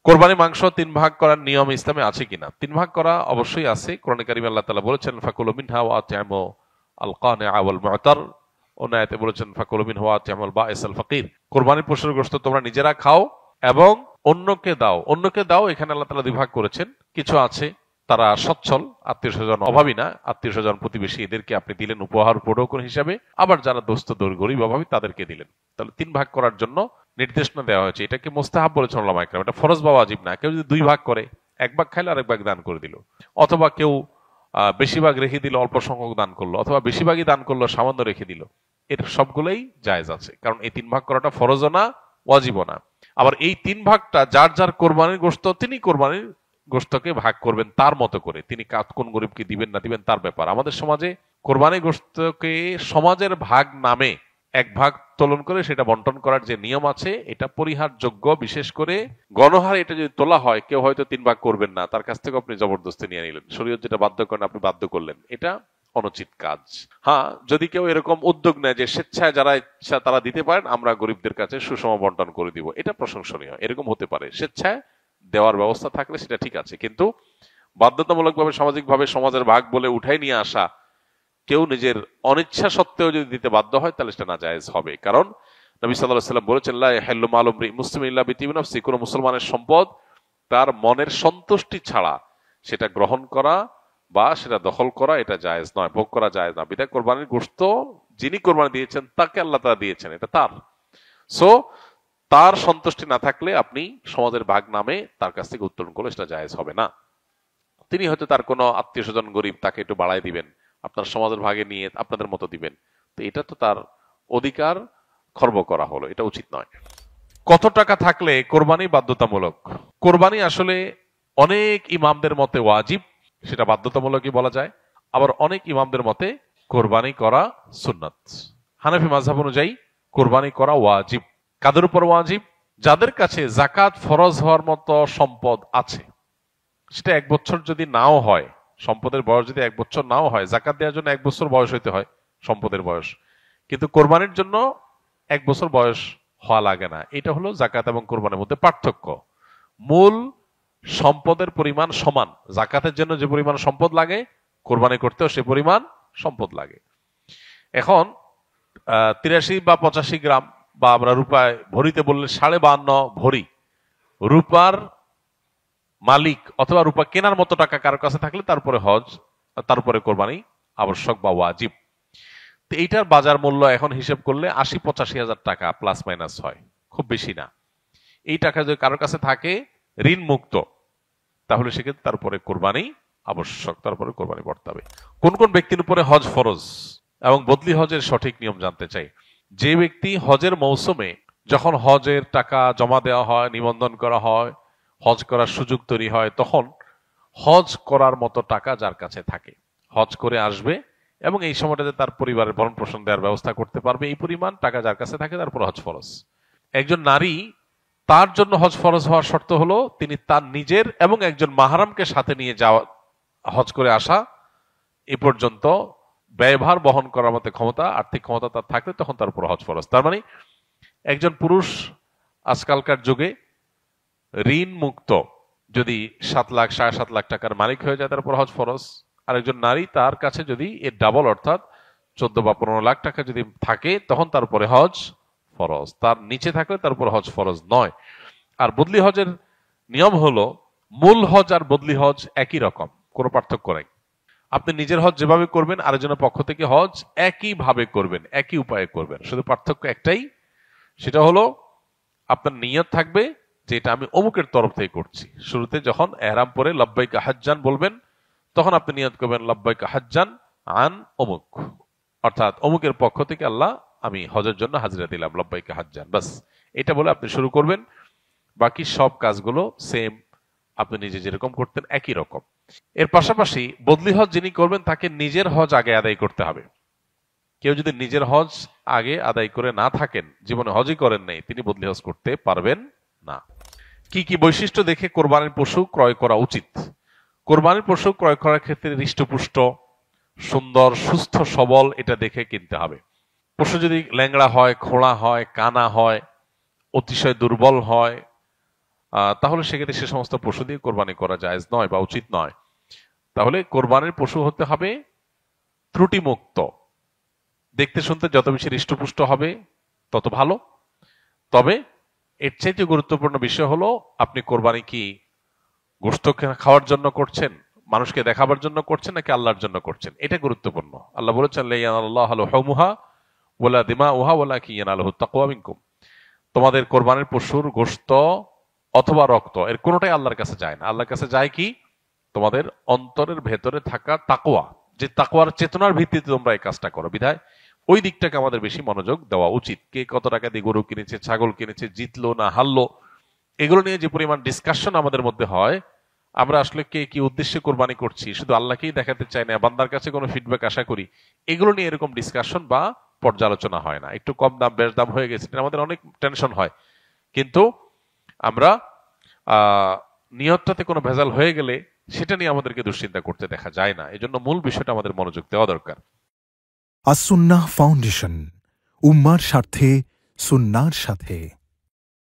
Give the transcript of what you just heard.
কোরবানি মাংস 3 ভাগ করার নিয়ম ইসলামে আছে কিনা? 3 ভাগ করা অবশ্যই আছে। কোরআনে কারিমে আল্লাহ তাআলা বলেছেন ফাকুলু মিনহা ওয়া আত'ইমু আল কানিআ ওয়াল মু'তার। অন্য আয়াতে বলেছেন ফাকুলু মিনহা ওয়া আত'ইমুল বাঈসাল ফাকির। কোরবানির পশুর গোশত তোমরা নিজেরা খাও এবং অন্যকে দাও। অন্যকে দাও এখানে আল্লাহ তাআলা 2 ভাগ করেছেন। কিছু আছে তারা সচ্ছল, আত্মীয়-স্বজন অভাবী না, আত্মীয়-স্বজন প্রতিবেশী এদেরকে আপনি দিলেন উপহার উপঢৌকন হিসাবে। আবার যারা দোস্ত গরিব অভাবী তাদেরকে দিলেন। তাহলে 3 ভাগ করার জন্য নির্দেশনা দেওয়া হয়েছে। এটাকে মুস্তাহাব বলেছেন উলামা ইকরাম। এটা ফরজ বা ওয়াজিব না। কেউ যদি 2 ভাগ করে, 1 ভাগ খাইলো আর 1 ভাগ দান করে দিল, অথবা কেউ বেশি ভাগ রেখে দিল, অল্প সংখ্যক দান করলো, অথবা বেশিরভাগই দান করলো, সামান্য রেখে দিল, এর সবগুলোই জায়েজ আছে। কারণ এই 3 ভাগ করাটা ফরজও না, ওয়াজিবও না। আবার এই 3 ভাগটা যার যার কোরবানির গোশত তিনি কোরবানির গোশতকে ভাগ করবেন তার মতো করে। তিনি কোন গরিবকে দিবেন না দিবেন তার ব্যাপার। আমাদের সমাজে কোরবানি গোশতকে সমাজের ভাগ নামে 1 ভাগ তোলন করে সেটা বন্টন করার যে নিয়ম আছে এটা পরিহারযোগ্য। বিশেষ করে গণহারে এটা যদি তোলা হয়, কেউ হয়তো 3 ভাগ করবেন না, তার কাছ থেকে আপনি জবরদস্তি নিয়ে নিলেন, শরীয়ত যেটা বাধ্য করেন আপনি বাধ্য করলেন, এটা অনুচিত কাজ। হ্যাঁ, যদি কেউ এরকম উদ্যোগ নেয় যে স্বেচ্ছায় যারা ইচ্ছা তারা দিতে পারেন, আমরা গরিবদের কাছে সুষম বন্টন করে দিব, এটা প্রশংসনীয়। এরকম হতে পারে, স্বেচ্ছায় দেওয়ার ব্যবস্থা থাকলে সেটা ঠিক আছে। কিন্তু বাধ্যতামূলকভাবে সামাজিকভাবে সমাজের ভাগ বলে উঠাই নিয়ে আসা, কেউ নিজের অনিচ্ছা সত্ত্বেও যদি দিতে বাধ্য হয় তাহলে সেটা নাজায়েজ হবে। কারণ নবী সাল্লাল্লাহু আলাইহি ওয়াসাল্লাম বলেছেন লা ইয়াহিল্লু মালু মুসলিমিন ইল্লা বিতিবি নাফসি, কোন মুসলমানের সম্পদ তার মনের সন্তুষ্টি ছাড়া সেটা গ্রহণ করা বা সেটা দখল করা এটা জায়েজ নয়, ভোগ করা জায়েজ না। বিধায় কোরবানির গোশত যিনি কোরবানি দিয়েছেন তাকে আল্লাহ তাআলা দিয়েছেন, এটা তার। সো তার সন্তুষ্টি না থাকলে আপনি সমাজের ভাগ নামে তার কাছ থেকে উত্তোলন করলে সেটা জায়েজ হবে না। তিনি হয়তো তার কোনো আত্মীয়-স্বজন গরিব, তাকে একটু বাড়ায় দিবেন, আপনার সমাজের ভাগে নিয়ে আপনাদের মতো দিবেন, তো এটা তো তার অধিকার খর্ব করা হলো, এটা উচিত নয়। কত টাকা থাকলে কোরবানি বাধ্যতামূলক? কোরবানি আসলে অনেক ইমামদের মতে ওয়াজিব, সেটা বাধ্যতামূলকই বলা যায়। আবার অনেক ইমামদের মতে কোরবানি করা সুন্নাত। হানাফি মাযহাব অনুযায়ী কোরবানি করা ওয়াজিব। কাদের উপর ওয়াজিব? যাদের কাছে যাকাত ফরজ হওয়ার মতো সম্পদ আছে, সেটা 1 বছর যদি নাও হয়, সম্পদের বয়স যদি 1 বছর নাও হয়, যাকাত দেওয়ার জন্য 1 বছর বয়স হইতে হয় সম্পদের বয়স, কিন্তু কোরবানির জন্য 1 বছর বয়স হওয়া লাগে না। এটা হলো যাকাত এবং কোরবানির মধ্যে পার্থক্য। মূল সম্পদের পরিমাণ সমান। যাকাতের জন্য যে পরিমাণ সম্পদ লাগে, কোরবানি করতেও সে পরিমাণ সম্পদ লাগে। এখন 83 বা 85 গ্রাম, বা আমরা রূপায় ভরিতে বললে 52.5 ভরি রূপার মালিক অথবা রূপা কেনার মতো টাকা কারো কাছে থাকলে তারপরে হজ, তারপরে কোরবানি আবশ্যক বা ওয়াজিব। তো এইটার বাজার মূল্য এখন হিসেব করলে 80-85 হাজার টাকা প্লাস মাইনাস হয়, খুব বেশি না। এই টাকা যদি কারোর কাছে থাকে ঋণ মুক্ত, তাহলে সেক্ষেত্রে তারপরে কোরবানি আবশ্যক, তারপরে কোরবানি করতে হবে। কোন কোন ব্যক্তির উপরে হজ ফরজ এবং বদলি হজের সঠিক নিয়ম জানতে চাই। যে ব্যক্তি হজের মৌসুমে যখন হজের টাকা জমা দেওয়া হয়, নিবন্ধন করা হয়, হজ করার সুযোগ তৈরি হয়, তখন হজ করার মতো টাকা যার কাছে থাকে, হজ করে আসবে এবং এই সময়টাতে তার পরিবারের ভরণ পোষণ দেওয়ার ব্যবস্থা করতে পারবে, এই পরিমাণ টাকা যার কাছে থাকে, তারপর হজ ফরজ। একজন নারী, তার জন্য হজ ফরজ হওয়ার শর্ত হলো তিনি তার নিজের এবং একজন মাহরামকে সাথে নিয়ে যাওয়া, হজ করে আসা এ পর্যন্ত ব্যয়ভার বহন করার মতো ক্ষমতা, আর্থিক ক্ষমতা তার থাকলে তখন তার উপর হজ ফরজ। তার মানে একজন পুরুষ আজকালকার যুগে ঋণ মুক্ত যদি 7 লাখ 7.5 লাখ টাকার মালিক হয়ে যায়, তার উপর হজ ফরজ। আর একজন নারী, তার কাছে যদি এর ডাবল অর্থাৎ 14 বা 15 লাখ টাকা যদি থাকে, তখন তার উপরে হজ ফরজ। তার নিচে থাকলে তার উপর হজ ফরজ নয়। আর বদলি হজের নিয়ম হলো মূল হজ আর বদলি হজ একই রকম, কোনো পার্থক্য নাই। আপনি নিজের হজ যেভাবে করবেন আরেকজনের পক্ষ থেকে হজ একইভাবে করবেন, একই উপায়ে করবেন। শুধু পার্থক্য একটাই, সেটা হলো আপনার নিয়ত থাকবে যে এটা আমি অমুকের তরফ থেকে করছি। শুরুতে যখন এহরাম পরে লব্বাইকা হাজ্জান বলবেন, তখন আপনি নিয়ত করবেন লব্বাইকা হাজ্জান আন অমুক, অর্থাৎ অমুকের পক্ষ থেকে আল্লাহ আমি হজের জন্য হাজিরা দিলাম, লব্বাইকা হাজ্জান, বাস এটা বলে আপনি শুরু করবেন। বাকি সব কাজগুলো সেম, আপনি নিজে যেরকম করতেন একই রকম। এর পাশাপাশি বদলি হজ যিনি করবেন তাকে নিজের হজ আগে আদায় করতে হবে। কেউ যদি নিজের হজ আগে আদায় করে না থাকেন, জীবনে হজই করেন নাই, তিনি বদলি হজ করতে পারবেন না। কি কি বৈশিষ্ট্য দেখে কোরবানির পশু ক্রয় করা উচিত? কোরবানির পশু ক্রয় করার ক্ষেত্রে হৃষ্টপুষ্ট, সুন্দর, সুস্থ, সবল এটা দেখে কিনতে হবে। পশু যদি ল্যাংড়া হয়, খোঁড়া হয়, কানা হয়, অতিশয় দুর্বল হয়, তাহলে সেক্ষেত্রে সে সমস্ত পশু দিয়ে কোরবানি করা জায়েজ নয় বা উচিত নয়। তাহলে কোরবানির পশু হতে হবে ত্রুটিমুক্ত, দেখতে শুনতে যত বেশি হৃষ্টপুষ্ট হবে তত ভালো। তবে এর চাইতে গুরুত্বপূর্ণ বিষয় হলো আপনি কোরবানি কি গোশত খাওয়ার জন্য করছেন, মানুষকে দেখাবার জন্য করছেন, নাকি আল্লাহর জন্য করছেন, এটা গুরুত্বপূর্ণ। আল্লাহ বলেছেন লা ইয়ানালুল্লাহু লুহুমুহা ওয়ালা দিমাউহা ওয়ালাকিন ইয়ানালুহুত তাকওয়া মিনকুম। তোমাদের কোরবানির পশুর গোশত অথবা রক্ত এর কোনোটাই আল্লাহর কাছে যায় না। আল্লাহর কাছে যায় কি? তোমাদের অন্তরের ভেতরে থাকা তাকওয়া, যে তাকওয়ার চেতনার ভিত্তিতে তোমরা এই কাজটা করো। বিধায় ওই দিকটাকে আমাদের বেশি মনোযোগ দেওয়া উচিত। কে কত টাকা দিয়ে গরু কিনেছে, ছাগল কিনেছে, জিতলো না হারলো, এগুলো নিয়ে যে পরিমাণ ডিসকাশন আমাদের মধ্যে হয়, আমরা আসলে কে কি উদ্দেশ্যে কোরবানি করছি শুধু আল্লাহকেই দেখাতে চাই না, বান্দার কাছে কোনো ফিডব্যাক আশা করি, এগুলো নিয়ে এরকম ডিসকাশন বা পর্যালোচনা হয় না। একটু কম দাম বেশ দাম হয়ে গেছে আমাদের অনেক টেনশন হয়, কিন্তু আমরা নিয়তটাতে কোনো ভেজাল হয়ে গেলে সেটা নিয়ে আমাদেরকে দুশ্চিন্তা করতে দেখা যায় না। এজন্য মূল বিষয়টা আমাদের মনোযোগ দেওয়া দরকার। আস-সুন্নাহ ফাউন্ডেশন, উম্মার স্বার্থে সুন্নাহর সাথে।